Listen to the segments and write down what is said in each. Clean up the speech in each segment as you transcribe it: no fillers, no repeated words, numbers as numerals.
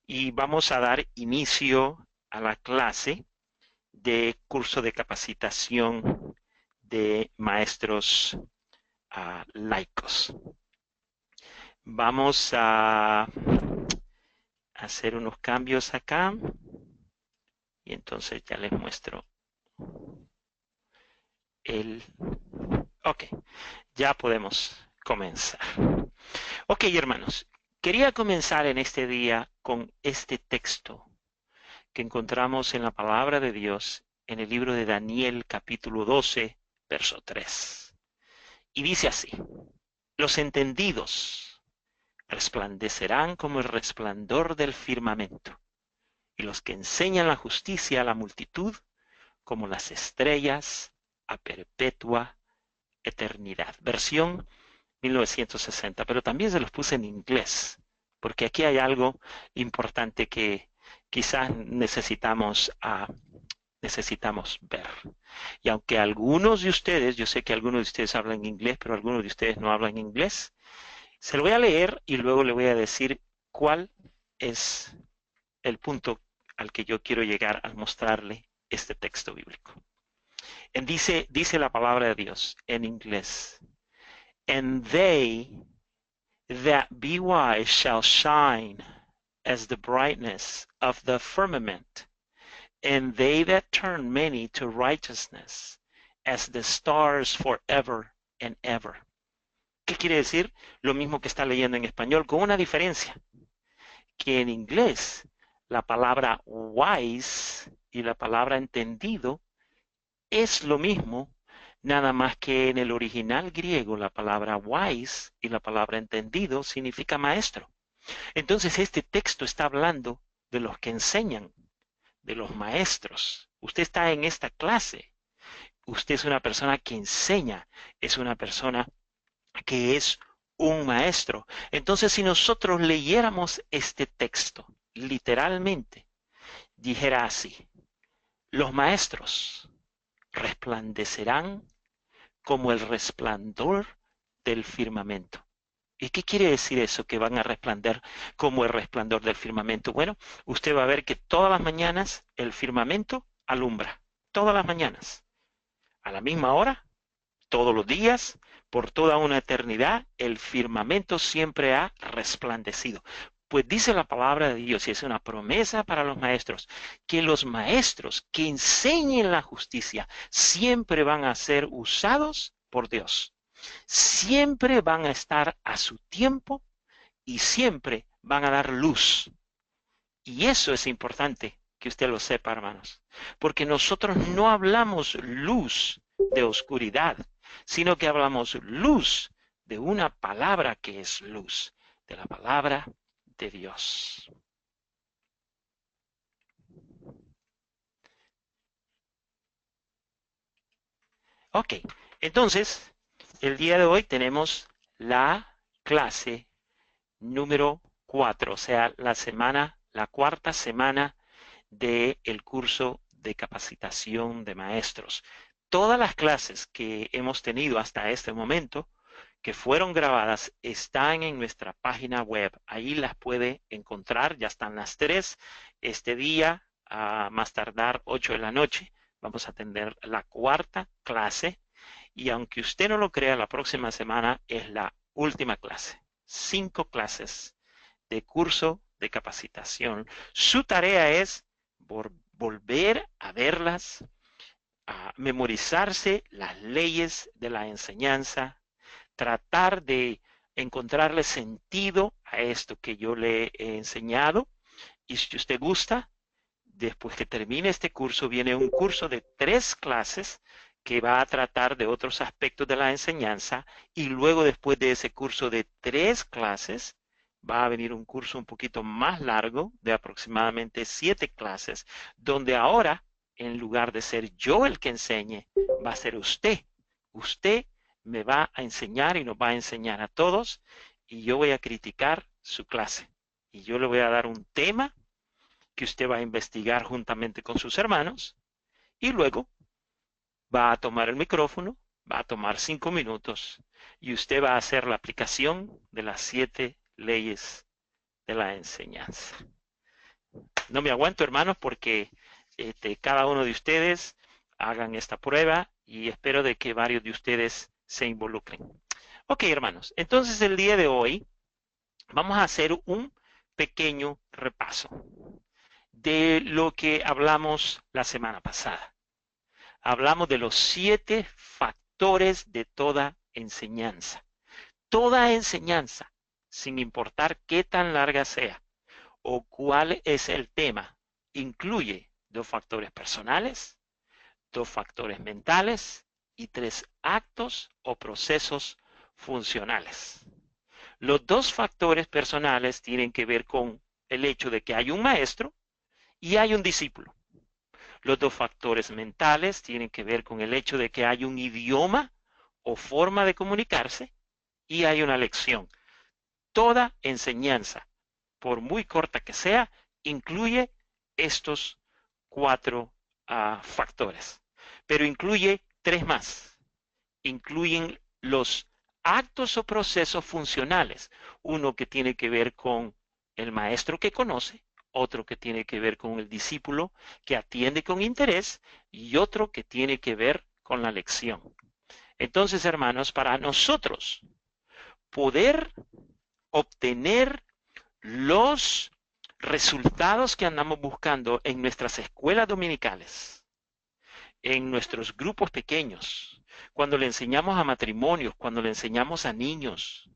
y vamos a dar inicio a la clase de curso de capacitación de maestros laicos. Vamos a hacer unos cambios acá y entonces ya les muestro el... Ok, ya podemos comenzar. Ok, hermanos, quería comenzar en este día con este texto que encontramos en la palabra de Dios en el libro de Daniel capítulo 12, verso 3. Y dice así: los entendidos resplandecerán como el resplandor del firmamento, y los que enseñan la justicia a la multitud como las estrellas a perpetua eternidad. Versión 1960, pero también se los puse en inglés, porque aquí hay algo importante que quizás necesitamos ver. Y aunque algunos de ustedes, yo sé que algunos de ustedes hablan inglés, pero algunos de ustedes no hablan inglés, se lo voy a leer y luego le voy a decir cuál es el punto al que yo quiero llegar al mostrarle este texto bíblico. Dice la palabra de Dios en inglés: and they that be wise shall shine as the brightness of the firmament, and they that turn many to righteousness as the stars forever and ever. ¿Qué quiere decir? Lo mismo que está leyendo en español, con una diferencia, que en inglés la palabra wise y la palabra entendido es lo mismo, nada más que en el original griego la palabra wise y la palabra entendido significa maestro. Entonces este texto está hablando de los que enseñan, de los maestros. Usted está en esta clase. Usted es una persona que enseña, es una persona que es un maestro. Entonces, si nosotros leyéramos este texto literalmente, dijera así: los maestros resplandecerán como el resplandor del firmamento. ¿Y qué quiere decir eso, que van a resplandecer como el resplandor del firmamento? Bueno, usted va a ver que todas las mañanas el firmamento alumbra, todas las mañanas, a la misma hora, todos los días, por toda una eternidad, el firmamento siempre ha resplandecido. Pues dice la palabra de Dios, y es una promesa para los maestros, que los maestros que enseñen la justicia siempre van a ser usados por Dios. Siempre van a estar a su tiempo y siempre van a dar luz. Y eso es importante que usted lo sepa, hermanos, porque nosotros no hablamos luz de oscuridad, sino que hablamos luz de una palabra que es luz, de la palabra de Dios. Ok, entonces, el día de hoy tenemos la clase número 4, o sea, la cuarta semana del curso de capacitación de maestros. Todas las clases que hemos tenido hasta este momento, que fueron grabadas, están en nuestra página web. Ahí las puede encontrar, ya están las tres. Este día, a más tardar 8 de la noche, vamos a tener la cuarta clase. Y aunque usted no lo crea, la próxima semana es la última clase. 5 clases de curso de capacitación. Su tarea es volver a verlas, a memorizarse las leyes de la enseñanza, tratar de encontrarle sentido a esto que yo le he enseñado. Y si usted gusta, después que termine este curso, viene un curso de 3 clases que va a tratar de otros aspectos de la enseñanza, y luego después de ese curso de 3 clases va a venir un curso un poquito más largo de aproximadamente 7 clases, donde ahora, en lugar de ser yo el que enseñe, va a ser usted. Usted me va a enseñar y nos va a enseñar a todos, y yo voy a criticar su clase. Y yo le voy a dar un tema que usted va a investigar juntamente con sus hermanos, y luego va a tomar el micrófono, va a tomar 5 minutos y usted va a hacer la aplicación de las 7 leyes de la enseñanza. No me aguanto, hermanos, porque cada uno de ustedes hagan esta prueba y espero de que varios de ustedes se involucren. Ok, hermanos, entonces el día de hoy vamos a hacer un pequeño repaso de lo que hablamos la semana pasada. Hablamos de los 7 factores de toda enseñanza. Toda enseñanza, sin importar qué tan larga sea o cuál es el tema, incluye 2 factores personales, 2 factores mentales y 3 actos o procesos funcionales. Los 2 factores personales tienen que ver con el hecho de que hay un maestro y hay un discípulo. Los 2 factores mentales tienen que ver con el hecho de que hay un idioma o forma de comunicarse y hay una lección. Toda enseñanza, por muy corta que sea, incluye estos 4 factores. Pero incluye 3 más. Incluyen los actos o procesos funcionales. Uno que tiene que ver con el maestro que conoce, otro que tiene que ver con el discípulo que atiende con interés y otro que tiene que ver con la lección. Entonces, hermanos, para nosotros poder obtener los resultados que andamos buscando en nuestras escuelas dominicales, en nuestros grupos pequeños, cuando le enseñamos a matrimonios, cuando le enseñamos a niños,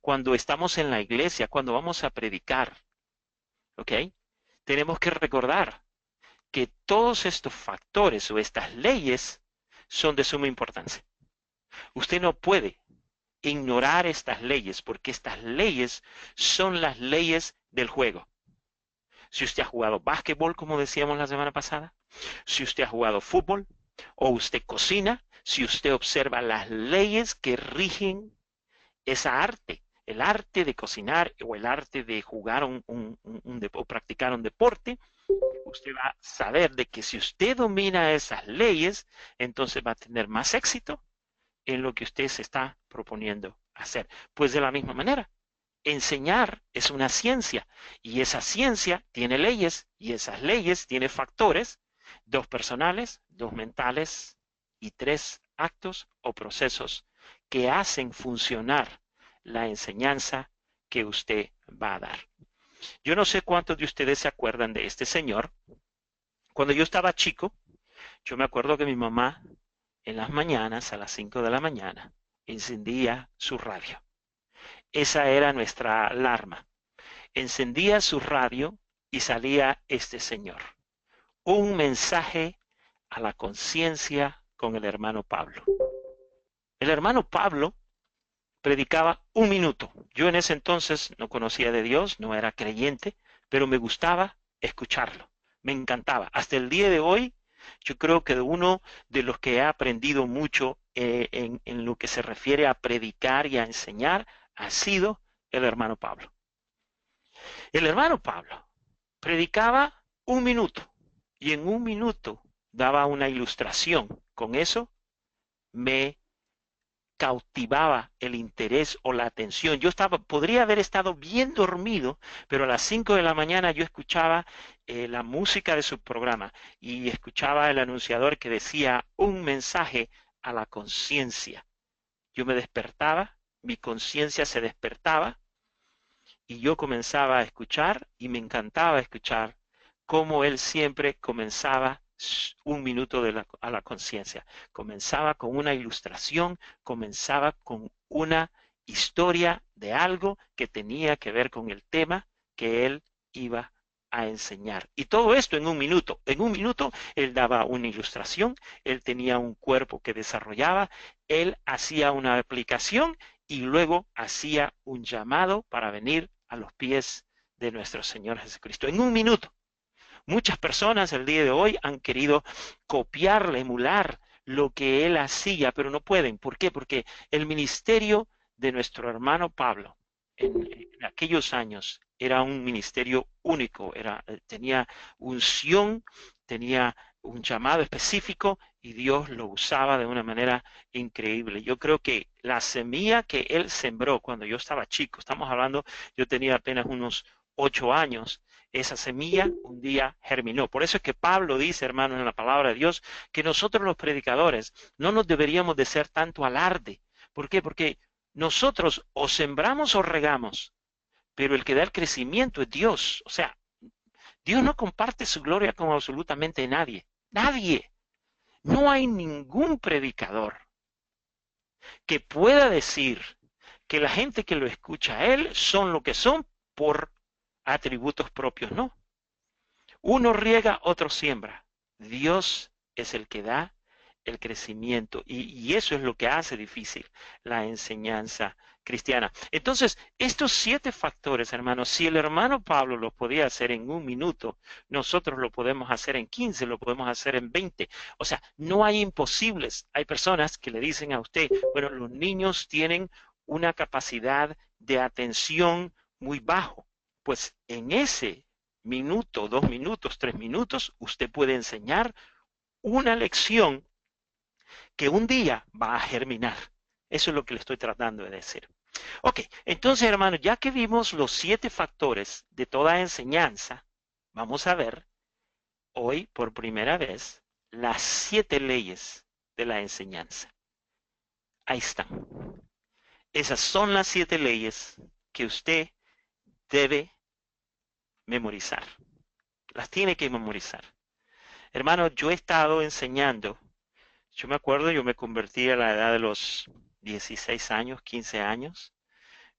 cuando estamos en la iglesia, cuando vamos a predicar, ¿ok? Tenemos que recordar que todos estos factores o estas leyes son de suma importancia. Usted no puede ignorar estas leyes porque estas leyes son las leyes del juego. Si usted ha jugado básquetbol, como decíamos la semana pasada, si usted ha jugado fútbol o usted cocina, si usted observa las leyes que rigen esa arte, el arte de cocinar o el arte de jugar o practicar un deporte, usted va a saber de que si usted domina esas leyes, entonces va a tener más éxito en lo que usted se está proponiendo hacer. Pues de la misma manera, enseñar es una ciencia y esa ciencia tiene leyes y esas leyes tienen factores, 2 personales, 2 mentales y 3 actos o procesos que hacen funcionar la enseñanza que usted va a dar. Yo no sé cuántos de ustedes se acuerdan de este señor. Cuando yo estaba chico, yo me acuerdo que mi mamá en las mañanas, a las 5 de la mañana, encendía su radio. Esa era nuestra alarma. Encendía su radio y salía este señor. Un mensaje a la conciencia con el hermano Pablo. El hermano Pablo predicaba 1 minuto. Yo en ese entonces no conocía de Dios, no era creyente, pero me gustaba escucharlo. Me encantaba. Hasta el día de hoy, yo creo que uno de los que he aprendido mucho en lo que se refiere a predicar y a enseñar ha sido el hermano Pablo. El hermano Pablo predicaba 1 minuto y en 1 minuto daba una ilustración. Con eso me cautivaba el interés o la atención. Podría haber estado bien dormido, pero a las 5 de la mañana yo escuchaba la música de su programa y escuchaba el anunciador que decía un mensaje a la conciencia. Yo me despertaba, mi conciencia se despertaba y yo comenzaba a escuchar y me encantaba escuchar cómo él siempre comenzaba 1 minuto a la conciencia. Comenzaba con una ilustración, comenzaba con una historia de algo que tenía que ver con el tema que él iba a enseñar. Y todo esto en 1 minuto. En 1 minuto él daba una ilustración, él tenía un cuerpo que desarrollaba, él hacía una aplicación y luego hacía un llamado para venir a los pies de nuestro Señor Jesucristo. En 1 minuto. Muchas personas el día de hoy han querido copiarle, emular lo que él hacía, pero no pueden. ¿Por qué? Porque el ministerio de nuestro hermano Pablo en aquellos años era un ministerio único, tenía unción, tenía un llamado específico y Dios lo usaba de una manera increíble. Yo creo que la semilla que Él sembró cuando yo estaba chico, estamos hablando, yo tenía apenas unos 8 años, esa semilla un día germinó. Por eso es que Pablo dice, hermanos, en la palabra de Dios, que nosotros los predicadores no nos deberíamos de ser tanto alarde. ¿Por qué? Porque nosotros o sembramos o regamos, pero el que da el crecimiento es Dios. O sea, Dios no comparte su gloria con absolutamente nadie. Nadie. No hay ningún predicador que pueda decir que la gente que lo escucha a él son lo que son por atributos propios. No. Uno riega, otro siembra. Dios es el que da el crecimiento y eso es lo que hace difícil la enseñanza cristiana. Entonces, estos 7 factores, hermanos, si el hermano Pablo los podía hacer en 1 minuto, nosotros lo podemos hacer en 15, lo podemos hacer en 20. O sea, no hay imposibles. Hay personas que le dicen a usted, bueno, los niños tienen una capacidad de atención muy bajo. Pues en ese minuto, 2 minutos, 3 minutos, usted puede enseñar una lección que un día va a germinar. Eso es lo que le estoy tratando de decir. Ok, entonces hermanos, ya que vimos los 7 factores de toda enseñanza, vamos a ver hoy por primera vez las 7 leyes de la enseñanza. Ahí están. Esas son las 7 leyes que usted debe memorizar. Las tiene que memorizar. Hermano, yo he estado enseñando. Yo me acuerdo, yo me convertí a la edad de los 16 años, 15 años.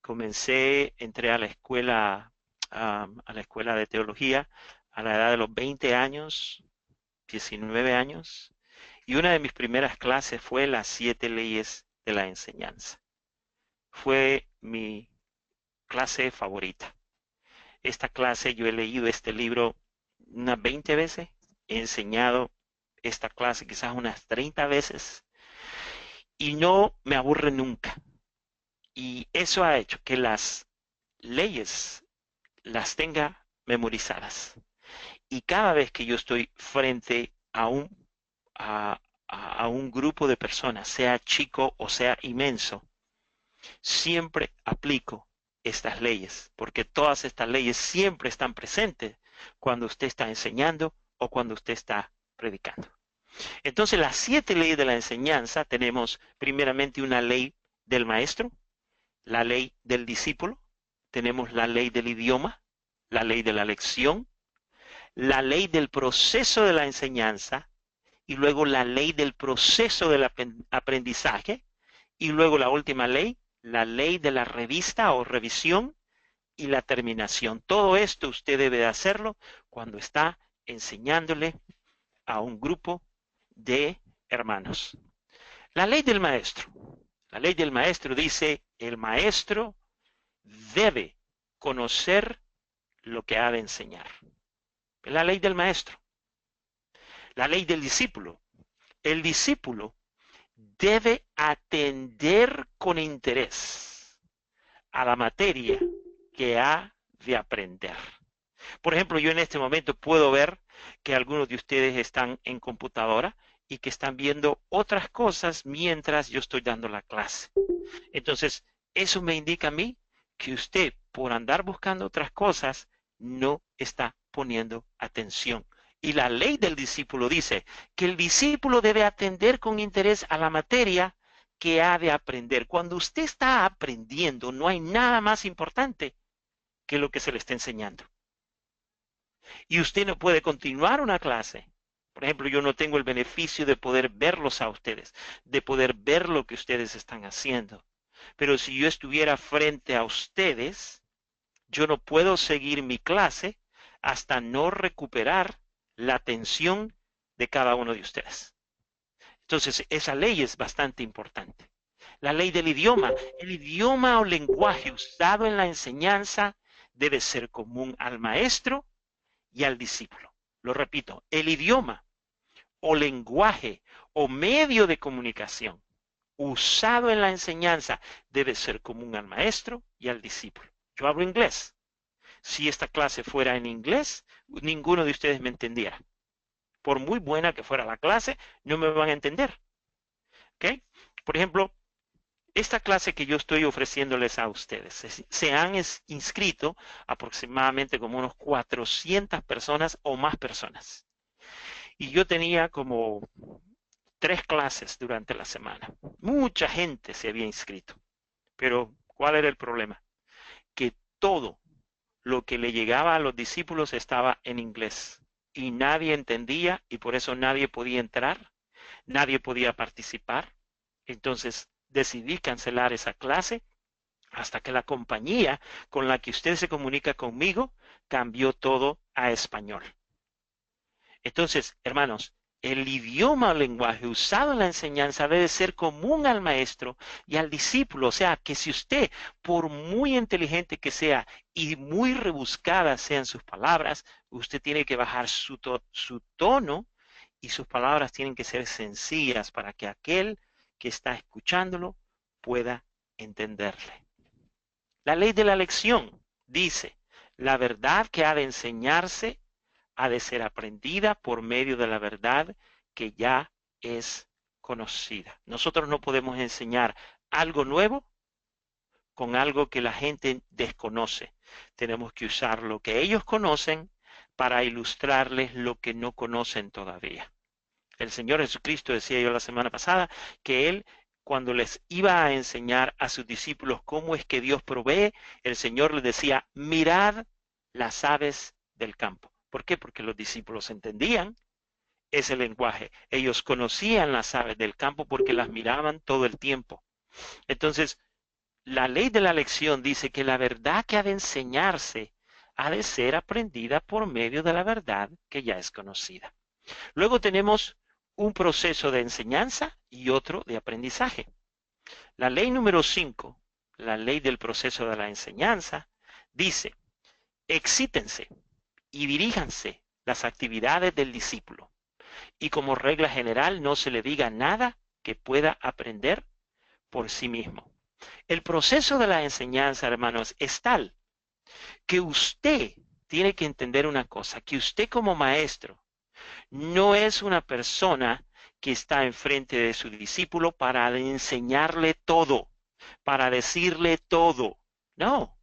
Entré a la escuela de teología a la edad de los 20 años, 19 años. Y una de mis primeras clases fue las 7 leyes de la enseñanza. Fue mi clase favorita. Esta clase, yo he leído este libro unas 20 veces, he enseñado esta clase quizás unas 30 veces y no me aburre nunca. Y eso ha hecho que las leyes las tenga memorizadas. Y cada vez que yo estoy frente a un grupo de personas, sea chico o sea inmenso, siempre aplico estas leyes, porque todas estas leyes siempre están presentes cuando usted está enseñando o cuando usted está predicando. Entonces, las 7 leyes de la enseñanza, tenemos primeramente una ley del maestro, la ley del discípulo, tenemos la ley del idioma, la ley de la lección, la ley del proceso de la enseñanza y luego la ley del proceso del aprendizaje y luego la última ley, la ley de la revista o revisión y la terminación. Todo esto usted debe de hacerlo cuando está enseñándole a un grupo de hermanos. La ley del maestro. La ley del maestro dice, el maestro debe conocer lo que ha de enseñar. La ley del maestro. La ley del discípulo. El discípulo debe atender con interés a la materia que ha de aprender. Por ejemplo, yo en este momento puedo ver que algunos de ustedes están en computadora y que están viendo otras cosas mientras yo estoy dando la clase. Entonces, eso me indica a mí que usted, por andar buscando otras cosas, no está poniendo atención. Y la ley del discípulo dice que el discípulo debe atender con interés a la materia que ha de aprender. Cuando usted está aprendiendo, no hay nada más importante que lo que se le está enseñando. Y usted no puede continuar una clase. Por ejemplo, yo no tengo el beneficio de poder verlos a ustedes, de poder ver lo que ustedes están haciendo. Pero si yo estuviera frente a ustedes, yo no puedo seguir mi clase hasta no recuperar la atención de cada uno de ustedes. Entonces, esa ley es bastante importante. La ley del idioma. El idioma o lenguaje usado en la enseñanza debe ser común al maestro y al discípulo. Lo repito, el idioma o lenguaje o medio de comunicación usado en la enseñanza debe ser común al maestro y al discípulo. Yo hablo inglés. Si esta clase fuera en inglés, ninguno de ustedes me entendiera. Por muy buena que fuera la clase, no me van a entender. ¿Ok? Por ejemplo, esta clase que yo estoy ofreciéndoles a ustedes, se han inscrito aproximadamente como unos 400 personas o más personas. Y yo tenía como 3 clases durante la semana. Mucha gente se había inscrito. Pero, ¿cuál era el problema? Que todo lo que le llegaba a los discípulos estaba en inglés. Y nadie entendía y por eso nadie podía entrar, nadie podía participar. Entonces decidí cancelar esa clase hasta que la compañía con la que usted se comunica conmigo cambió todo a español. Entonces, hermanos, el idioma o lenguaje usado en la enseñanza debe ser común al maestro y al discípulo. O sea, que si usted, por muy inteligente que sea y muy rebuscadas sean sus palabras, usted tiene que bajar su tono y sus palabras tienen que ser sencillas para que aquel que está escuchándolo pueda entenderle. La ley de la lección dice, la verdad que ha de enseñarse ha de ser aprendida por medio de la verdad que ya es conocida. Nosotros no podemos enseñar algo nuevo con algo que la gente desconoce. Tenemos que usar lo que ellos conocen para ilustrarles lo que no conocen todavía. El Señor Jesucristo decía yo la semana pasada que Él, cuando les iba a enseñar a sus discípulos cómo es que Dios provee, el Señor les decía, mirad las aves del campo. ¿Por qué? Porque los discípulos entendían ese lenguaje. Ellos conocían las aves del campo porque las miraban todo el tiempo. Entonces, la ley de la lección dice que la verdad que ha de enseñarse ha de ser aprendida por medio de la verdad que ya es conocida. Luego tenemos un proceso de enseñanza y otro de aprendizaje. La ley número 5, la ley del proceso de la enseñanza, dice, excítense y diríjanse las actividades del discípulo. Y como regla general no se le diga nada que pueda aprender por sí mismo. El proceso de la enseñanza, hermanos, es tal que usted tiene que entender una cosa, que usted como maestro no es una persona que está enfrente de su discípulo para enseñarle todo, para decirle todo. No,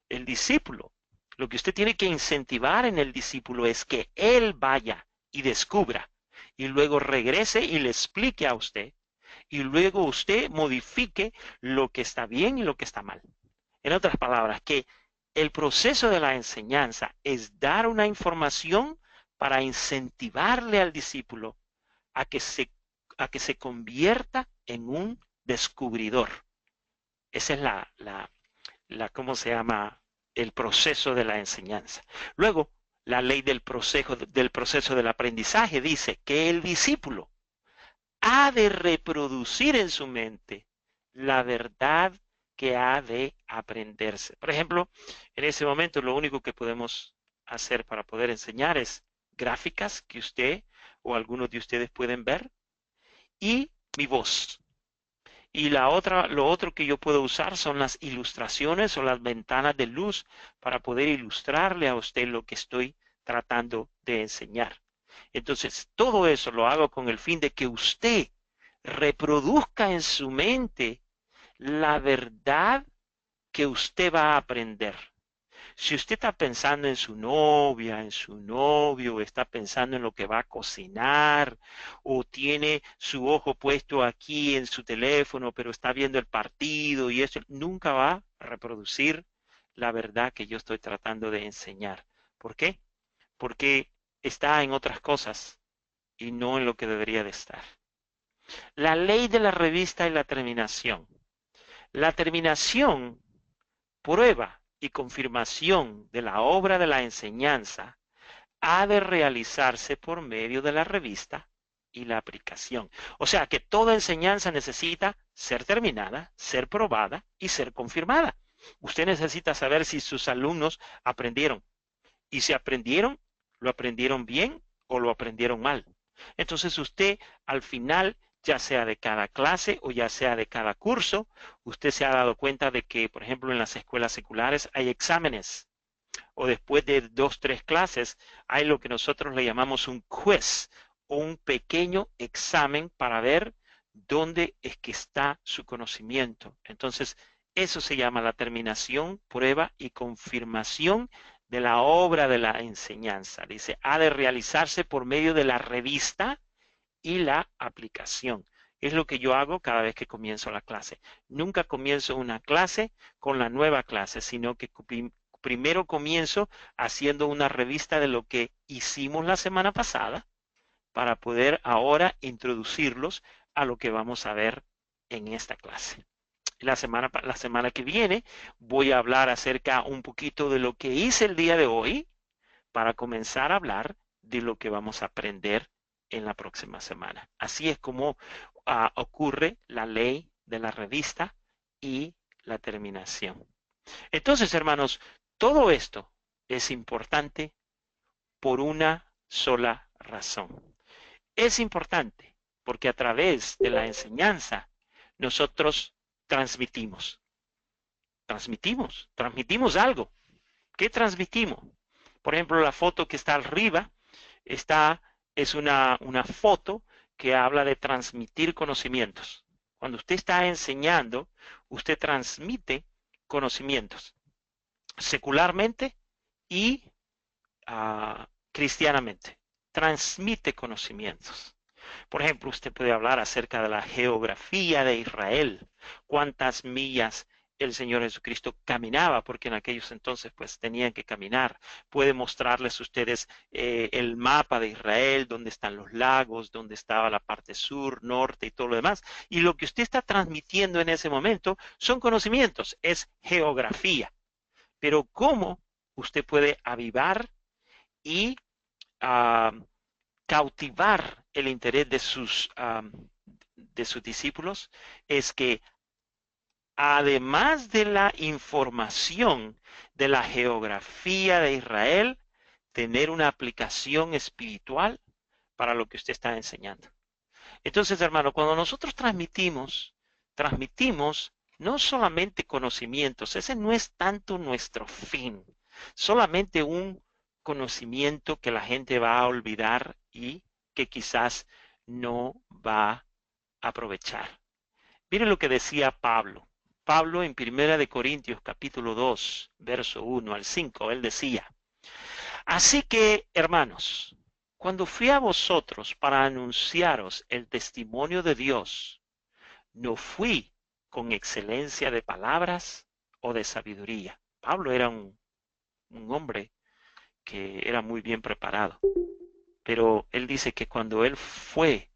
el discípulo, lo que usted tiene que incentivar en el discípulo es que él vaya y descubra y luego regrese y le explique a usted y luego usted modifique lo que está bien y lo que está mal. En otras palabras, que el proceso de la enseñanza es dar una información para incentivarle al discípulo a que se convierta en un descubridor. Esa es ¿cómo se llama? El proceso de la enseñanza. Luego, la ley del proceso del aprendizaje dice que el discípulo ha de reproducir en su mente la verdad que ha de aprenderse. Por ejemplo, en ese momento lo único que podemos hacer para poder enseñar es gráficas que usted o algunos de ustedes pueden ver y mi voz. Y lo otro que yo puedo usar son las ilustraciones o las ventanas de luz para poder ilustrarle a usted lo que estoy tratando de enseñar. Entonces, todo eso lo hago con el fin de que usted reproduzca en su mente la verdad que usted va a aprender. Si usted está pensando en su novia, en su novio, está pensando en lo que va a cocinar, o tiene su ojo puesto aquí en su teléfono, pero está viendo el partido y eso, nunca va a reproducir la verdad que yo estoy tratando de enseñar. ¿Por qué? Porque está en otras cosas y no en lo que debería de estar. La ley de la revista y la terminación. La terminación, prueba y confirmación de la obra de la enseñanza ha de realizarse por medio de la revista y la aplicación. O sea que toda enseñanza necesita ser terminada, ser probada y ser confirmada. Usted necesita saber si sus alumnos aprendieron. Y si aprendieron, lo aprendieron bien o lo aprendieron mal. Entonces usted al final, ya sea de cada clase o ya sea de cada curso, usted se ha dado cuenta de que, por ejemplo, en las escuelas seculares hay exámenes o después de 2, 3 clases hay lo que nosotros le llamamos un quiz un pequeño examen para ver dónde es que está su conocimiento. Entonces, eso se llama la terminación, prueba y confirmación de la obra de la enseñanza. Dice, ha de realizarse por medio de la revista y la aplicación. Es lo que yo hago cada vez que comienzo la clase. Nunca comienzo una clase con la nueva clase, sino que primero comienzo haciendo una revista de lo que hicimos la semana pasada para poder ahora introducirlos a lo que vamos a ver en esta clase. La semana que viene voy a hablar acerca un poquito de lo que hice el día de hoy para comenzar a hablar de lo que vamos a aprender en la próxima semana. Así es como ocurre la ley de la revista y la terminación. Entonces, hermanos, todo esto es importante por una sola razón. Es importante porque a través de la enseñanza nosotros transmitimos algo. ¿Qué transmitimos? Por ejemplo, la foto que está arriba es una foto que habla de transmitir conocimientos. Cuando usted está enseñando, usted transmite conocimientos secularmente y cristianamente. Transmite conocimientos. Por ejemplo, usted puede hablar acerca de la geografía de Israel, cuántas millas el Señor Jesucristo caminaba, porque en aquellos entonces pues tenían que caminar. Puede mostrarles a ustedes el mapa de Israel, dónde están los lagos, dónde estaba la parte sur, norte y todo lo demás. Y lo que usted está transmitiendo en ese momento son conocimientos, es geografía. Pero ¿cómo usted puede avivar y cautivar el interés de sus discípulos? Es que además de la información de la geografía de Israel, tener una aplicación espiritual para lo que usted está enseñando. Entonces, hermano, cuando nosotros transmitimos no solamente conocimientos, ese no es tanto nuestro fin, solamente un conocimiento que la gente va a olvidar y que quizás no va a aprovechar. Mire lo que decía Pablo. Pablo en Primera de Corintios capítulo 2, verso 1 al 5, él decía, así que, hermanos, cuando fui a vosotros para anunciaros el testimonio de Dios, no fui con excelencia de palabras o de sabiduría. Pablo era un hombre que era muy bien preparado, pero él dice que cuando él fue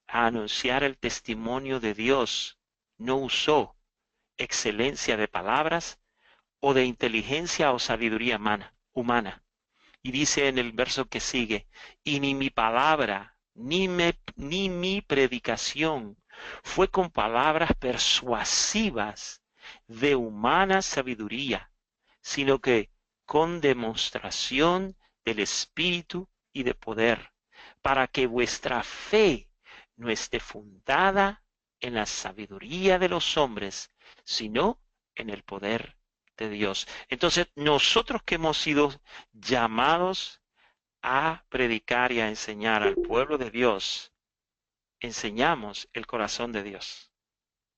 a anunciar el testimonio de Dios, no usó excelencia de palabras o de inteligencia o sabiduría humana. Y dice en el verso que sigue, y ni mi palabra, ni mi predicación fue con palabras persuasivas de humana sabiduría, sino que con demostración del Espíritu y de poder, para que vuestra fe no esté fundada en la sabiduría de los hombres, sino en el poder de Dios. Entonces, nosotros que hemos sido llamados a predicar y a enseñar al pueblo de Dios, enseñamos el corazón de Dios.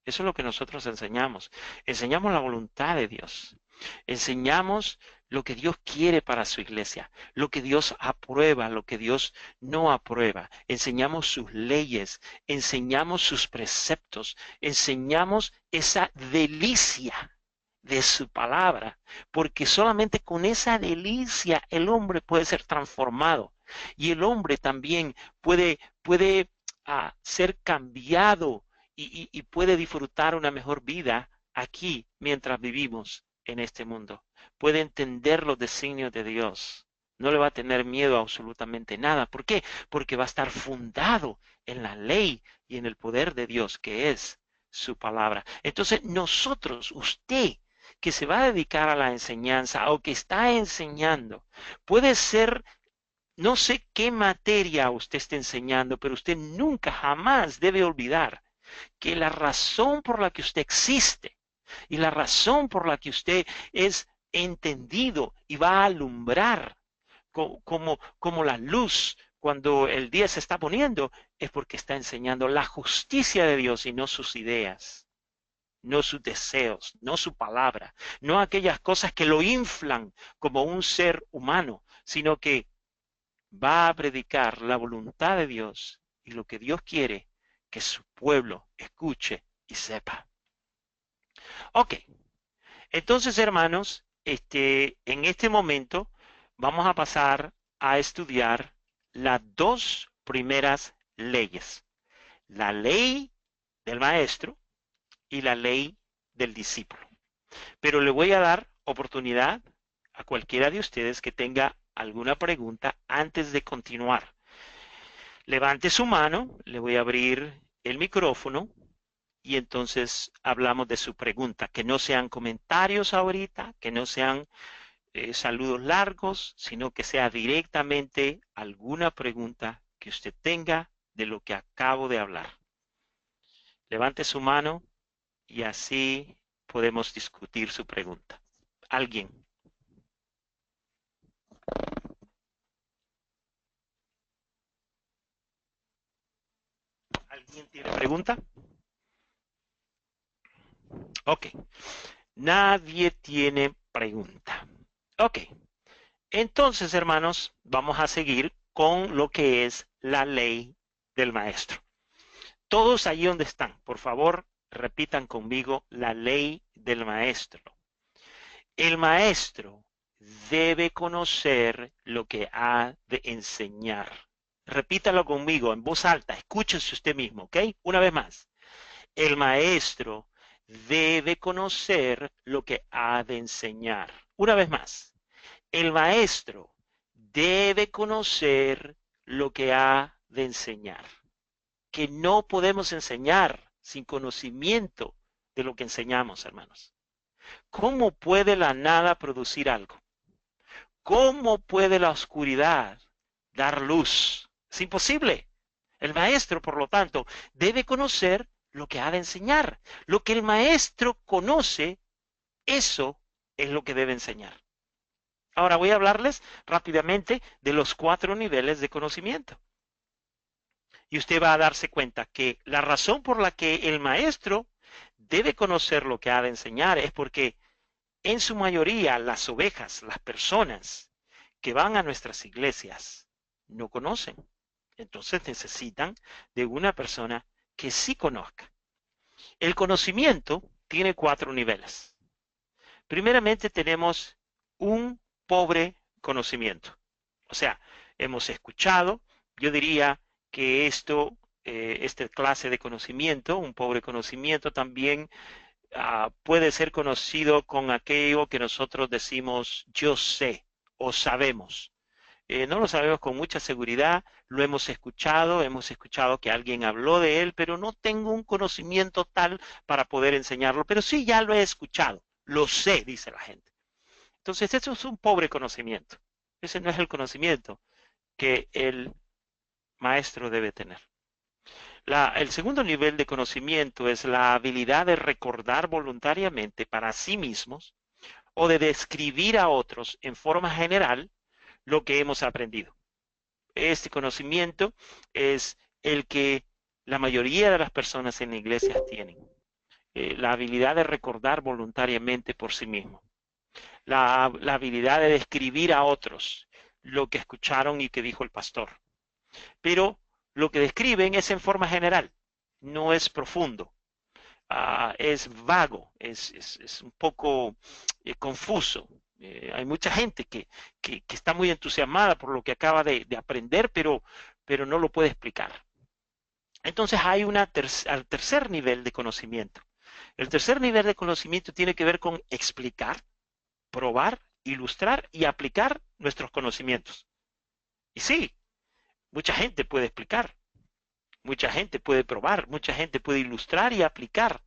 Eso es lo que nosotros enseñamos. Enseñamos la voluntad de Dios. Enseñamos lo que Dios quiere para su iglesia, lo que Dios aprueba, lo que Dios no aprueba. Enseñamos sus leyes, enseñamos sus preceptos, enseñamos esa delicia de su palabra, porque solamente con esa delicia el hombre puede ser transformado y el hombre también puede ser cambiado y puede disfrutar una mejor vida aquí mientras vivimos en este mundo. Puede entender los designios de Dios. No le va a tener miedo a absolutamente nada. ¿Por qué? Porque va a estar fundado en la ley y en el poder de Dios, que es su palabra. Entonces nosotros, usted que se va a dedicar a la enseñanza o que está enseñando, puede ser, no sé qué materia usted esté enseñando, pero usted nunca, jamás debe olvidar que la razón por la que usted existe y la razón por la que usted es entendido y va a alumbrar como la luz cuando el día se está poniendo, es porque está enseñando la justicia de Dios y no sus ideas, no sus deseos, no su palabra, no aquellas cosas que lo inflan como un ser humano, sino que va a predicar la voluntad de Dios y lo que Dios quiere que su pueblo escuche y sepa. Ok, entonces hermanos, en este momento vamos a pasar a estudiar las dos primeras leyes, la ley del maestro y la ley del discípulo. Pero le voy a dar oportunidad a cualquiera de ustedes que tenga alguna pregunta antes de continuar. Levante su mano, le voy a abrir el micrófono y entonces hablamos de su pregunta. Que no sean comentarios ahorita, que no sean saludos largos, sino que sea directamente alguna pregunta que usted tenga de lo que acabo de hablar. Levante su mano y así podemos discutir su pregunta. ¿Alguien? ¿Alguien tiene pregunta? Ok. Nadie tiene pregunta. Ok. Entonces, hermanos, vamos a seguir con lo que es la ley del maestro. Todos ahí donde están, por favor, repitan conmigo la ley del maestro. El maestro debe conocer lo que ha de enseñar. Repítalo conmigo en voz alta, escúchese usted mismo, ¿ok? Una vez más. El maestro debe conocer lo que ha de enseñar. Una vez más. El maestro debe conocer lo que ha de enseñar. Que no podemos enseñar sin conocimiento de lo que enseñamos, hermanos. ¿Cómo puede la nada producir algo? ¿Cómo puede la oscuridad dar luz? Es imposible. El maestro, por lo tanto, debe conocer lo que ha de enseñar. Lo que el maestro conoce, eso es lo que debe enseñar. Ahora voy a hablarles rápidamente de los 4 niveles de conocimiento. Y usted va a darse cuenta que la razón por la que el maestro debe conocer lo que ha de enseñar es porque en su mayoría las ovejas, las personas que van a nuestras iglesias, no conocen. Entonces necesitan de una persona que sí conozca. El conocimiento tiene 4 niveles. Primeramente tenemos un pobre conocimiento. O sea, hemos escuchado, yo diría que esta clase de conocimiento, un pobre conocimiento también puede ser conocido con aquello que nosotros decimos yo sé o sabemos. No lo sabemos con mucha seguridad, lo hemos escuchado que alguien habló de él, pero no tengo un conocimiento tal para poder enseñarlo, pero sí ya lo he escuchado, lo sé, dice la gente. Entonces, eso es un pobre conocimiento. Ese no es el conocimiento que el maestro debe tener. El segundo nivel de conocimiento es la habilidad de recordar voluntariamente para sí mismos o de describir a otros en forma general lo que hemos aprendido. Este conocimiento es el que la mayoría de las personas en la iglesia tienen. La habilidad de recordar voluntariamente por sí mismo. La habilidad de describir a otros lo que escucharon y que dijo el pastor. Pero lo que describen es en forma general, no es profundo, es vago, es un poco confuso. Hay mucha gente que está muy entusiasmada por lo que acaba de aprender, pero no lo puede explicar. Entonces hay al tercer nivel de conocimiento. El tercer nivel de conocimiento tiene que ver con explicar, probar, ilustrar y aplicar nuestros conocimientos. Y sí, mucha gente puede explicar, mucha gente puede probar, mucha gente puede ilustrar y aplicar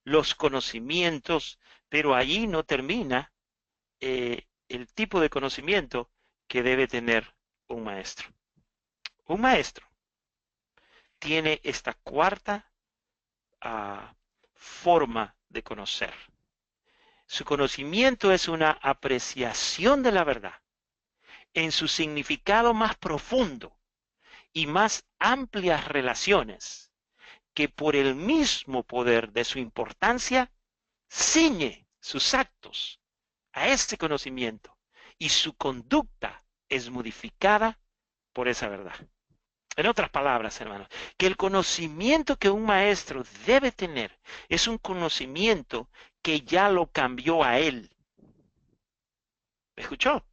los conocimientos, pero ahí no termina el tipo de conocimiento que debe tener un maestro. Un maestro tiene esta cuarta forma de conocer. Su conocimiento es una apreciación de la verdad en su significado más profundo, y más amplias relaciones que por el mismo poder de su importancia ciñe sus actos a ese conocimiento y su conducta es modificada por esa verdad. En otras palabras, hermanos, que el conocimiento que un maestro debe tener es un conocimiento que ya lo cambió a él. ¿Me escuchó?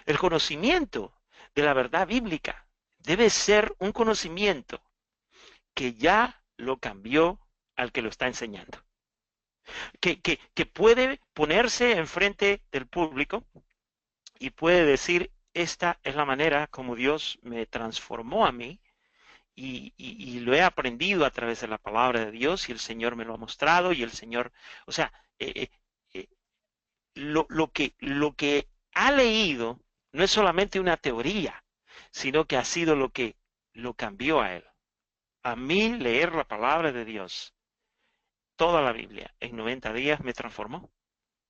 El conocimiento de la verdad bíblica debe ser un conocimiento que ya lo cambió al que lo está enseñando. Que puede ponerse enfrente del público y puede decir, esta es la manera como Dios me transformó a mí y lo he aprendido a través de la palabra de Dios y el Señor me lo ha mostrado y el Señor, o sea, eh, lo que ha leído no es solamente una teoría, sino que ha sido lo que lo cambió a él. A mí leer la palabra de Dios, toda la Biblia, en 90 días me transformó.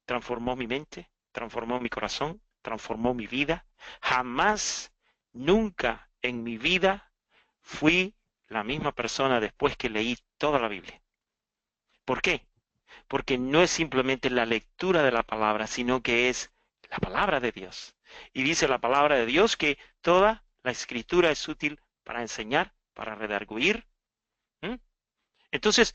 Transformó mi mente, transformó mi corazón, transformó mi vida. Jamás, nunca en mi vida fui la misma persona después que leí toda la Biblia. ¿Por qué? Porque no es simplemente la lectura de la palabra, sino que es la palabra de Dios. Y dice la palabra de Dios que toda la escritura es útil para enseñar, para redarguir. ¿Mm? Entonces,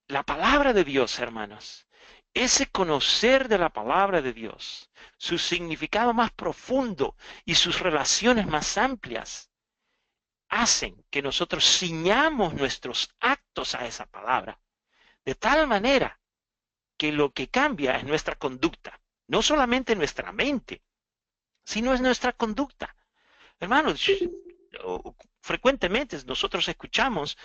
la palabra de Dios, hermanos, ese conocer de la palabra de Dios, su significado más profundo y sus relaciones más amplias, hacen que nosotros ciñamos nuestros actos a esa palabra, de tal manera que lo que cambia es nuestra conducta, no solamente nuestra mente, sino es nuestra conducta. Hermanos, frecuentemente nosotros escuchamos,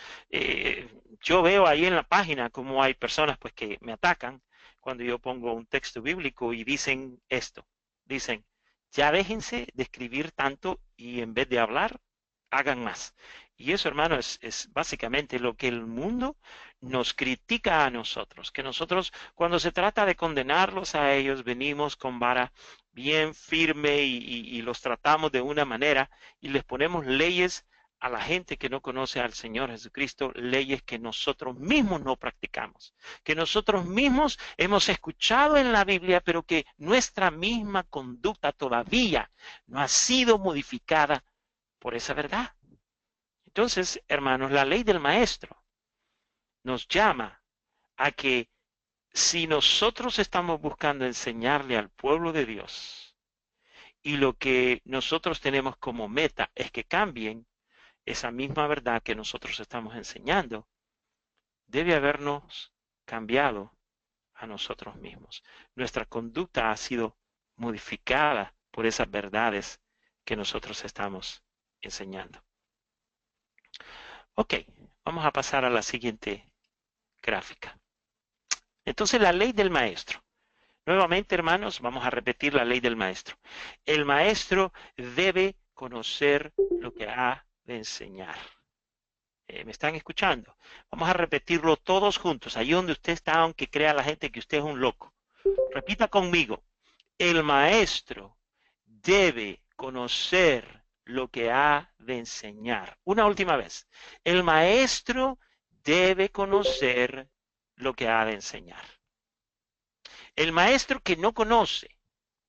yo veo ahí en la página como hay personas pues que me atacan cuando yo pongo un texto bíblico y dicen esto, dicen, ya déjense de escribir tanto y en vez de hablar, hagan más. Y eso, hermano, es básicamente lo que el mundo nos critica a nosotros, que nosotros cuando se trata de condenarlos a ellos, venimos con vara bien firme y los tratamos de una manera y les ponemos leyes a la gente que no conoce al Señor Jesucristo, leyes que nosotros mismos no practicamos, que nosotros mismos hemos escuchado en la Biblia, pero que nuestra misma conducta todavía no ha sido modificada por esa verdad. Entonces, hermanos, la ley del maestro nos llama a que si nosotros estamos buscando enseñarle al pueblo de Dios y lo que nosotros tenemos como meta es que cambien esa misma verdad que nosotros estamos enseñando, debe habernos cambiado a nosotros mismos. Nuestra conducta ha sido modificada por esas verdades que nosotros estamos enseñando. Ok, vamos a pasar a la siguiente gráfica. Entonces, la ley del maestro. Nuevamente, hermanos, vamos a repetir la ley del maestro. El maestro debe conocer lo que ha de enseñar. ¿Me están escuchando? Vamos a repetirlo todos juntos, ahí donde usted está, aunque crea la gente que usted es un loco. Repita conmigo. El maestro debe conocer lo que ha de enseñar. Una última vez. El maestro debe conocer lo que ha de enseñar. El maestro que no conoce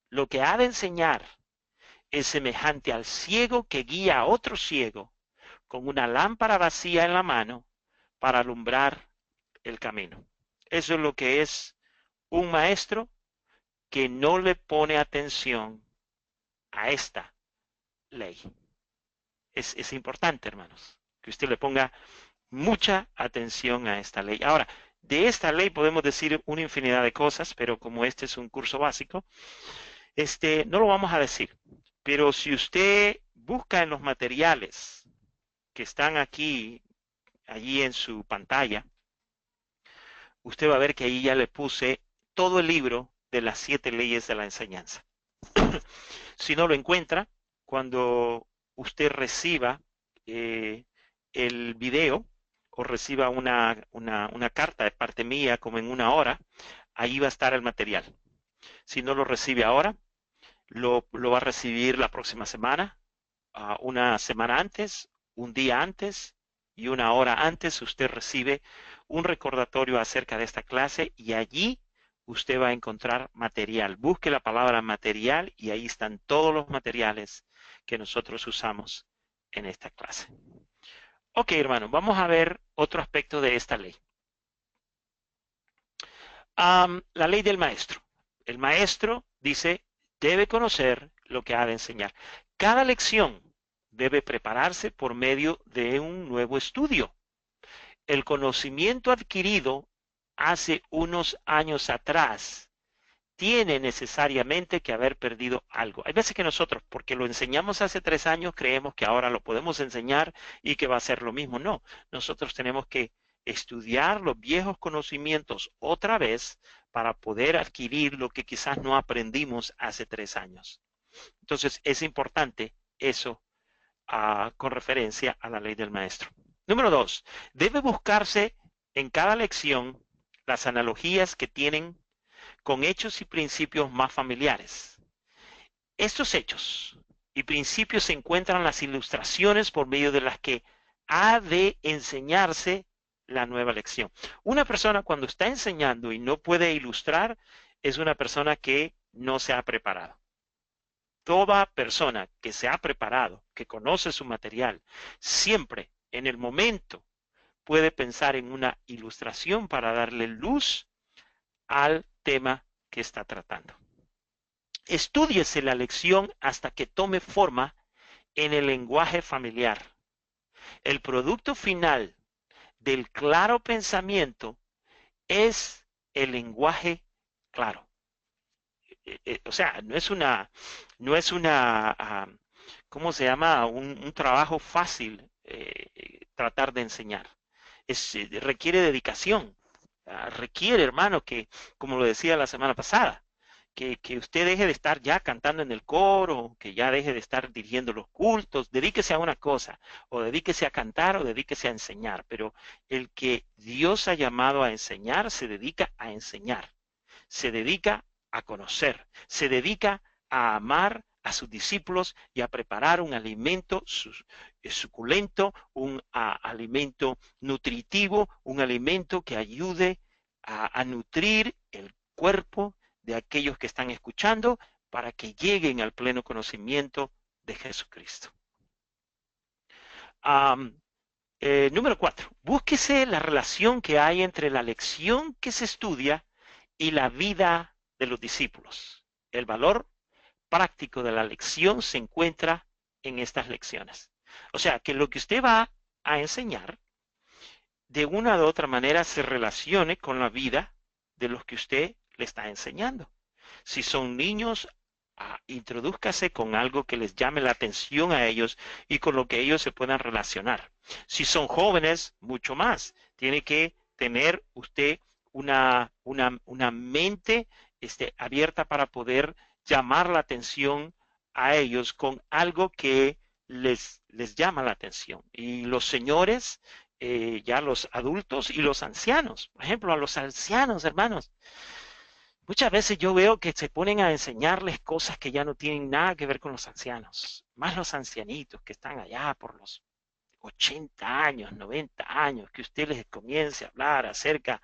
lo que ha de enseñar es semejante al ciego que guía a otro ciego con una lámpara vacía en la mano para alumbrar el camino. Eso es lo que es un maestro que no le pone atención a esta ley. Es importante, hermanos, que usted le ponga mucha atención a esta ley. Ahora, de esta ley podemos decir una infinidad de cosas, pero como este es un curso básico, no lo vamos a decir. Pero si usted busca en los materiales que están aquí, allí en su pantalla, usted va a ver que ahí ya le puse todo el libro de las 7 leyes de la enseñanza. Si no lo encuentra, cuando usted reciba el video o reciba una carta de parte mía como en una hora, ahí va a estar el material. Si no lo recibe ahora, lo va a recibir la próxima semana, una semana antes un día antes y una hora antes usted recibe un recordatorio acerca de esta clase y allí usted va a encontrar material. Busque la palabra material y ahí están todos los materiales que nosotros usamos en esta clase. Ok, hermano, vamos a ver otro aspecto de esta ley. La ley del maestro. El maestro dice, debe conocer lo que ha de enseñar. Cada lección debe prepararse por medio de un nuevo estudio. El conocimiento adquirido hace unos años atrás tiene necesariamente que haber perdido algo. Hay veces que nosotros, porque lo enseñamos hace 3 años, creemos que ahora lo podemos enseñar y que va a ser lo mismo. No, nosotros tenemos que estudiar los viejos conocimientos otra vez para poder adquirir lo que quizás no aprendimos hace 3 años. Entonces, es importante eso con referencia a la ley del maestro. Número 2, debe buscarse en cada lección las analogías que tienen con hechos y principios más familiares. Estos hechos y principios se encuentran en las ilustraciones por medio de las que ha de enseñarse la nueva lección. Una persona cuando está enseñando y no puede ilustrar es una persona que no se ha preparado. Toda persona que se ha preparado, que conoce su material, siempre en el momento puede pensar en una ilustración para darle luz al tema que está tratando. Estúdiese la lección hasta que tome forma en el lenguaje familiar. El producto final del claro pensamiento es el lenguaje claro. O sea, no es una, ¿cómo se llama? Un trabajo fácil tratar de enseñar. Requiere dedicación. Requiere, hermano, que, como lo decía la semana pasada, que usted deje de estar ya cantando en el coro, que ya deje de estar dirigiendo los cultos, dedíquese a una cosa, o dedíquese a cantar o dedíquese a enseñar, pero el que Dios ha llamado a enseñar se dedica a enseñar, se dedica a conocer, se dedica a amar a sus discípulos y a preparar un alimento suculento, un alimento nutritivo, un alimento que ayude a nutrir el cuerpo de aquellos que están escuchando para que lleguen al pleno conocimiento de Jesucristo. Número 4. Búsquese la relación que hay entre la lección que se estudia y la vida de los discípulos. El valor práctico de la lección se encuentra en estas lecciones. O sea, que lo que usted va a enseñar, de una u otra manera, se relacione con la vida de los que usted le está enseñando. Si son niños, introdúzcase con algo que les llame la atención a ellos y con lo que ellos se puedan relacionar. Si son jóvenes, mucho más. Tiene que tener usted una mente abierta para poder llamar la atención a ellos con algo que les llama la atención. Y los señores, ya los adultos y los ancianos. Por ejemplo, a los ancianos, hermanos. Muchas veces yo veo que se ponen a enseñarles cosas que ya no tienen nada que ver con los ancianos, más los ancianitos que están allá por los 80 años, 90 años, que usted les comience a hablar acerca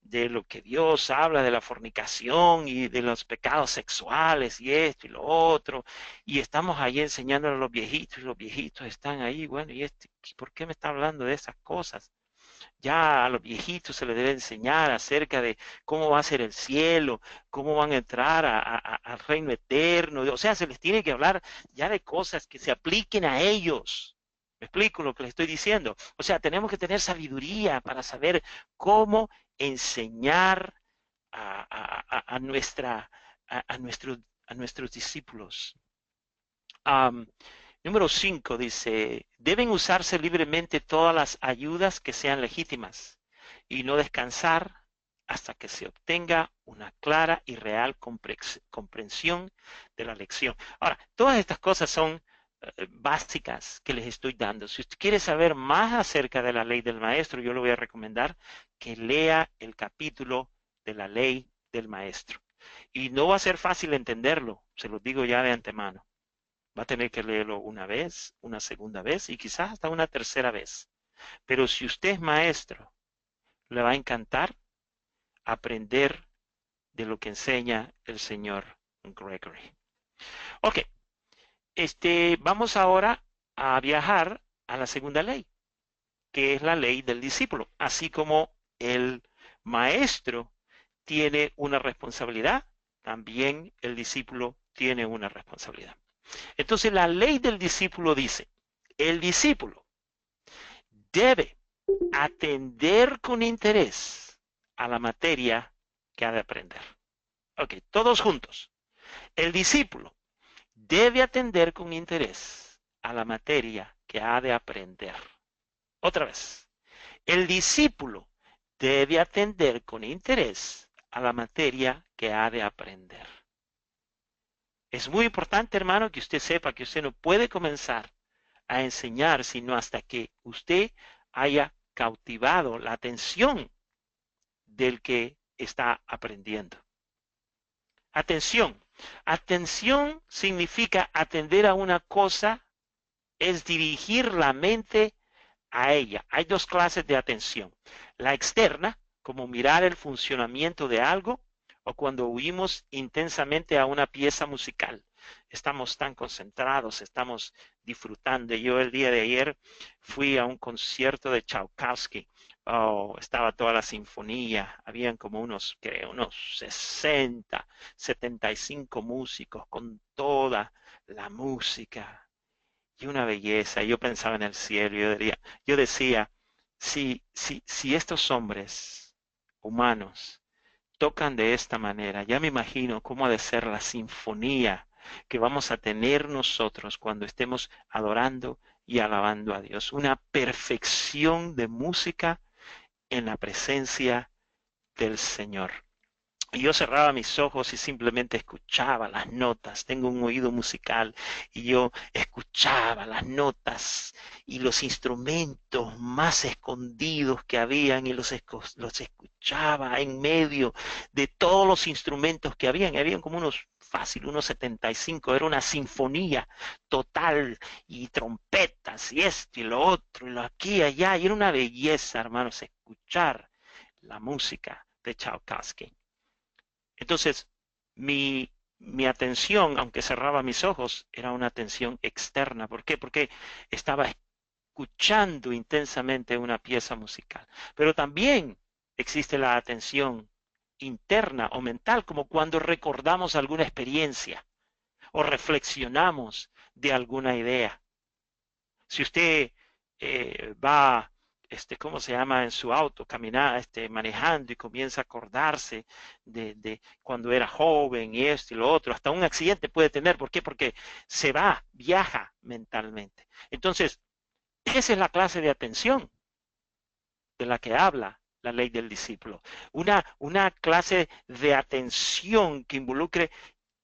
de lo que Dios habla de la fornicación y de los pecados sexuales y esto y lo otro, y estamos ahí enseñándole a los viejitos y los viejitos están ahí, bueno, ¿y por qué me está hablando de esas cosas? Ya a los viejitos se les debe enseñar acerca de cómo va a ser el cielo, cómo van a entrar al reino eterno. O sea, se les tiene que hablar ya de cosas que se apliquen a ellos. ¿Me explico lo que les estoy diciendo? O sea, tenemos que tener sabiduría para saber cómo enseñar a nuestros discípulos. Número 5 dice, deben usarse libremente todas las ayudas que sean legítimas y no descansar hasta que se obtenga una clara y real comprensión de la lección. Ahora, todas estas cosas son básicas que les estoy dando. Si usted quiere saber más acerca de la ley del maestro, yo le voy a recomendar que lea el capítulo de la ley del maestro. Y no va a ser fácil entenderlo, se lo digo ya de antemano. Va a tener que leerlo una vez, una segunda vez y quizás hasta una tercera vez. Pero si usted es maestro, le va a encantar aprender de lo que enseña el señor Gregory. Ok, vamos ahora a viajar a la segunda ley, que es la ley del discípulo. Así como el maestro tiene una responsabilidad, también el discípulo tiene una responsabilidad. Entonces la ley del discípulo dice, el discípulo debe atender con interés a la materia que ha de aprender. Ok, todos juntos. El discípulo debe atender con interés a la materia que ha de aprender. Otra vez. El discípulo debe atender con interés a la materia que ha de aprender. Es muy importante, hermano, que usted sepa que usted no puede comenzar a enseñar sino hasta que usted haya cautivado la atención del que está aprendiendo. Atención. Atención significa atender a una cosa, es dirigir la mente a ella. Hay dos clases de atención. La externa, como mirar el funcionamiento de algo, o cuando oímos intensamente a una pieza musical. Estamos tan concentrados, estamos disfrutando. Yo el día de ayer fui a un concierto de Tchaikovsky. Oh, estaba toda la sinfonía, habían como unos 60, 75 músicos con toda la música y una belleza. Yo pensaba en el cielo, yo decía, si estos hombres humanos tocan de esta manera, ya me imagino cómo ha de ser la sinfonía que vamos a tener nosotros cuando estemos adorando y alabando a Dios. Una perfección de música en la presencia del Señor. Y yo cerraba mis ojos y simplemente escuchaba las notas. Tengo un oído musical y yo escuchaba las notas y los instrumentos más escondidos que habían y los escuchaba en medio de todos los instrumentos que habían. Habían como unos 75. Era una sinfonía total y trompetas y esto y lo otro y lo aquí y allá. Y era una belleza, hermanos, escuchar la música de Tchaikovsky. Entonces, mi atención, aunque cerraba mis ojos, era una atención externa. ¿Por qué? Porque estaba escuchando intensamente una pieza musical. Pero también existe la atención interna o mental, como cuando recordamos alguna experiencia o reflexionamos de alguna idea. Si usted va, ¿cómo se llama? En su auto, caminar, manejando y comienza a acordarse de cuando era joven y esto y lo otro, hasta un accidente puede tener. ¿Por qué? Porque se va, viaja mentalmente. Entonces, esa es la clase de atención de la que habla la ley del discípulo. Una clase de atención que involucre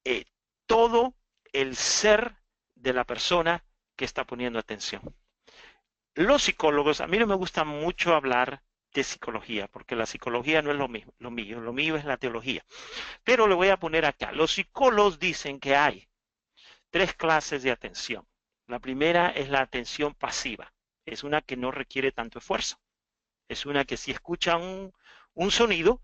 eh, todo el ser de la persona que está poniendo atención. Los psicólogos, a mí no me gusta mucho hablar de psicología, porque la psicología no es lo mío es la teología. Pero le voy a poner acá, los psicólogos dicen que hay tres clases de atención. La primera es la atención pasiva, es una que no requiere tanto esfuerzo. Es una que si escucha un sonido,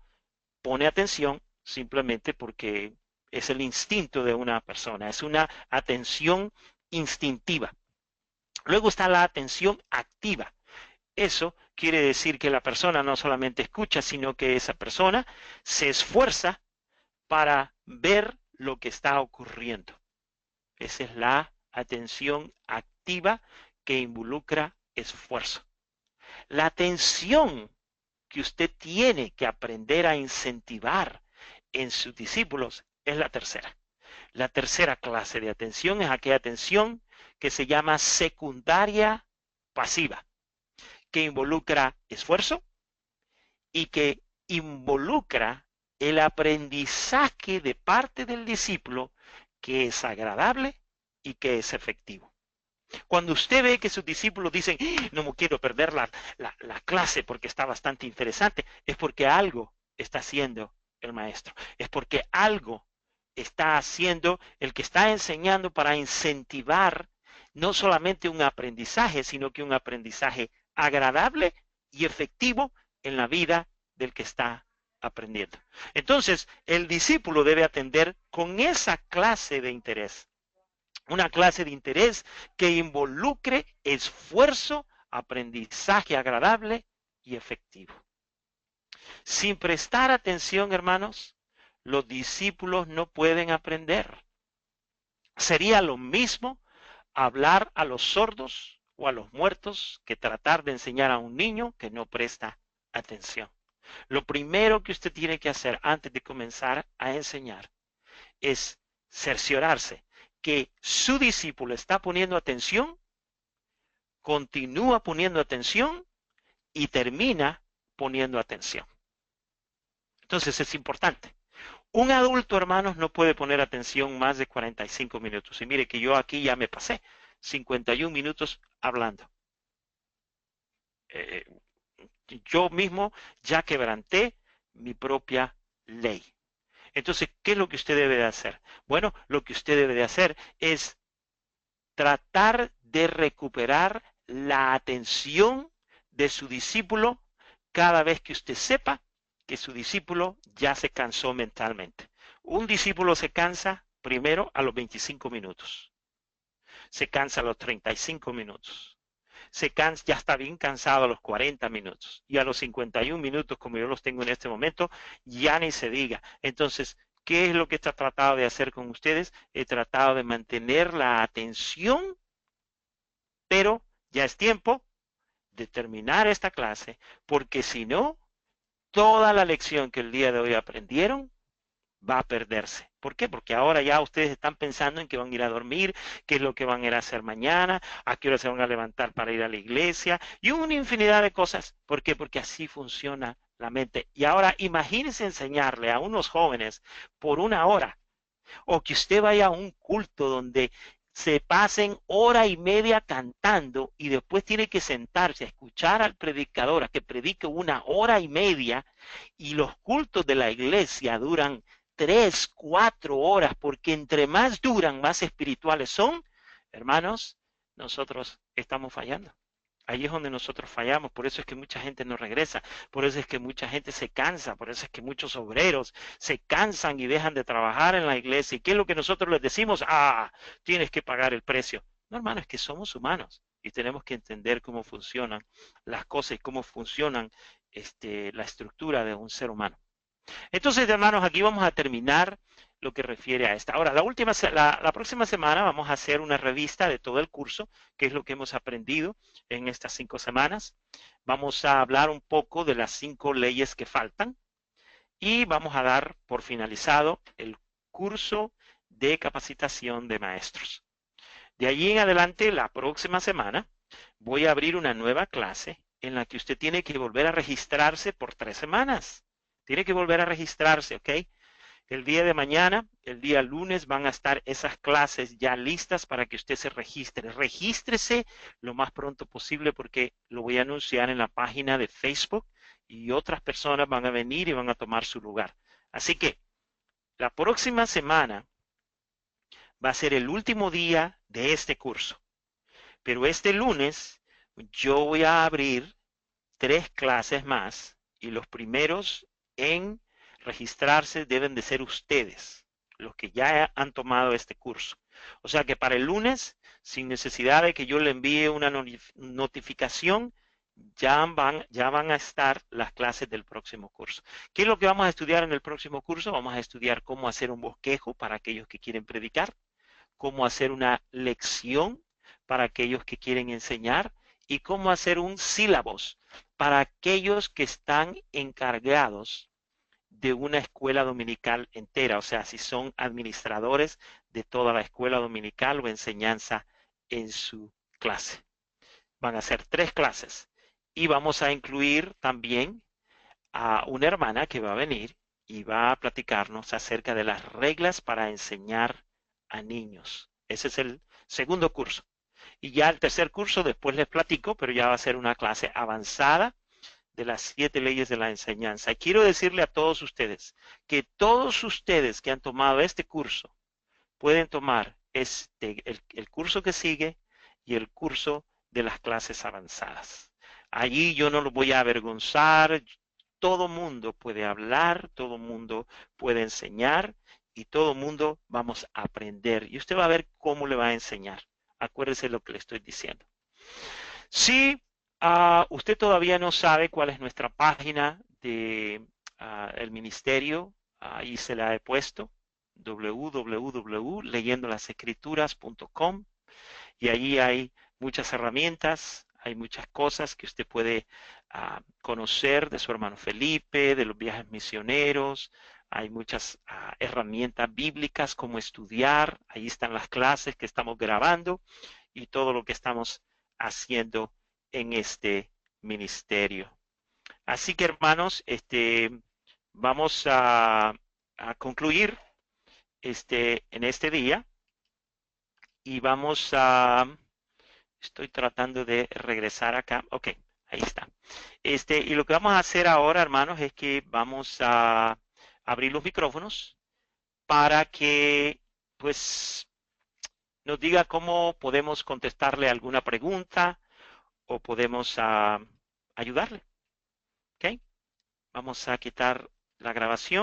pone atención simplemente porque es el instinto de una persona, es una atención instintiva. Luego está la atención activa. Eso quiere decir que la persona no solamente escucha, sino que esa persona se esfuerza para ver lo que está ocurriendo. Esa es la atención activa que involucra esfuerzo. La atención que usted tiene que aprender a incentivar en sus discípulos es la tercera. La tercera clase de atención es aquella atención que se llama secundaria pasiva, que involucra esfuerzo y que involucra el aprendizaje de parte del discípulo que es agradable y que es efectivo. Cuando usted ve que sus discípulos dicen, no me quiero perder la clase porque está bastante interesante, es porque algo está haciendo el maestro, es porque algo está haciendo, el que está enseñando para incentivar no solamente un aprendizaje, sino que un aprendizaje agradable y efectivo en la vida del que está aprendiendo. Entonces, el discípulo debe atender con esa clase de interés, una clase de interés que involucre esfuerzo, aprendizaje agradable y efectivo. Sin prestar atención, hermanos, los discípulos no pueden aprender. Sería lo mismo hablar a los sordos o a los muertos que tratar de enseñar a un niño que no presta atención. Lo primero que usted tiene que hacer antes de comenzar a enseñar es cerciorarse que su discípulo está poniendo atención, continúa poniendo atención y termina poniendo atención. Entonces es importante. Un adulto, hermanos, no puede poner atención más de 45 minutos. Y mire que yo aquí ya me pasé 51 minutos hablando. Yo mismo ya quebranté mi propia ley. Entonces, ¿qué es lo que usted debe de hacer? Bueno, lo que usted debe de hacer es tratar de recuperar la atención de su discípulo cada vez que usted sepa que su discípulo ya se cansó mentalmente. Un discípulo se cansa primero a los 25 minutos, se cansa a los 35 minutos, se cansa, ya está bien cansado a los 40 minutos y a los 51 minutos, como yo los tengo en este momento, ya ni se diga. Entonces, ¿qué es lo que he tratado de hacer con ustedes? He tratado de mantener la atención, pero ya es tiempo de terminar esta clase, porque si no, toda la lección que el día de hoy aprendieron va a perderse. ¿Por qué? Porque ahora ya ustedes están pensando en que van a ir a dormir, qué es lo que van a ir a hacer mañana, a qué hora se van a levantar para ir a la iglesia y una infinidad de cosas. ¿Por qué? Porque así funciona la mente. Y ahora imagínense enseñarle a unos jóvenes por una hora o que usted vaya a un culto donde se pasen hora y media cantando y después tiene que sentarse a escuchar al predicador a que predique una hora y media y los cultos de la iglesia duran 3, 4 horas porque entre más duran, más espirituales son, hermanos, nosotros estamos fallando. Ahí es donde nosotros fallamos, por eso es que mucha gente no regresa, por eso es que mucha gente se cansa, por eso es que muchos obreros se cansan y dejan de trabajar en la iglesia. ¿Y qué es lo que nosotros les decimos? Ah, tienes que pagar el precio. No, hermano, es que somos humanos y tenemos que entender cómo funcionan las cosas y cómo funcionan la estructura de un ser humano. Entonces, hermanos, aquí vamos a terminar lo que refiere a esta. Ahora, la próxima semana vamos a hacer una revista de todo el curso, que es lo que hemos aprendido en estas 5 semanas. Vamos a hablar un poco de las 5 leyes que faltan y vamos a dar por finalizado el curso de capacitación de maestros. De allí en adelante, la próxima semana, voy a abrir una nueva clase en la que usted tiene que volver a registrarse por 3 semanas. Tiene que volver a registrarse, ¿ok? El día de mañana, el día lunes, van a estar esas clases ya listas para que usted se registre. Regístrese lo más pronto posible porque lo voy a anunciar en la página de Facebook y otras personas van a venir y van a tomar su lugar. Así que la próxima semana va a ser el último día de este curso. Pero este lunes yo voy a abrir 3 clases más y los primeros en registrarse deben de ser ustedes, los que ya han tomado este curso. O sea que para el lunes, sin necesidad de que yo le envíe una notificación, ya van a estar las clases del próximo curso. ¿Qué es lo que vamos a estudiar en el próximo curso? Vamos a estudiar cómo hacer un bosquejo para aquellos que quieren predicar, cómo hacer una lección para aquellos que quieren enseñar y cómo hacer un sílabos para aquellos que están encargados de una escuela dominical entera, o sea, si son administradores de toda la escuela dominical o enseñanza en su clase. Van a ser 3 clases y vamos a incluir también a una hermana que va a venir y va a platicarnos acerca de las reglas para enseñar a niños. Ese es el segundo curso. Y ya el tercer curso después les platico, pero ya va a ser una clase avanzada de las 7 leyes de la enseñanza. Y quiero decirle a todos ustedes que todos ustedes que han tomado este curso pueden tomar el curso que sigue y el curso de las clases avanzadas. Allí yo no lo voy a avergonzar, todo mundo puede hablar, todo mundo puede enseñar y todo mundo vamos a aprender. Y usted va a ver cómo le va a enseñar. Acuérdese lo que le estoy diciendo. Si usted todavía no sabe cuál es nuestra página de el ministerio, ahí se la he puesto, www.leyendolasescrituras.com, y allí hay muchas herramientas, hay muchas cosas que usted puede conocer de su hermano Felipe, de los viajes misioneros. Hay muchas herramientas bíblicas como estudiar. Ahí están las clases que estamos grabando y todo lo que estamos haciendo en este ministerio. Así que hermanos, vamos a concluir en este día y estoy tratando de regresar acá. Ok, ahí está. Y lo que vamos a hacer ahora, hermanos, es que vamos a abrir los micrófonos para que, pues, nos diga cómo podemos contestarle alguna pregunta o podemos ayudarle. ¿Ok? Vamos a quitar la grabación.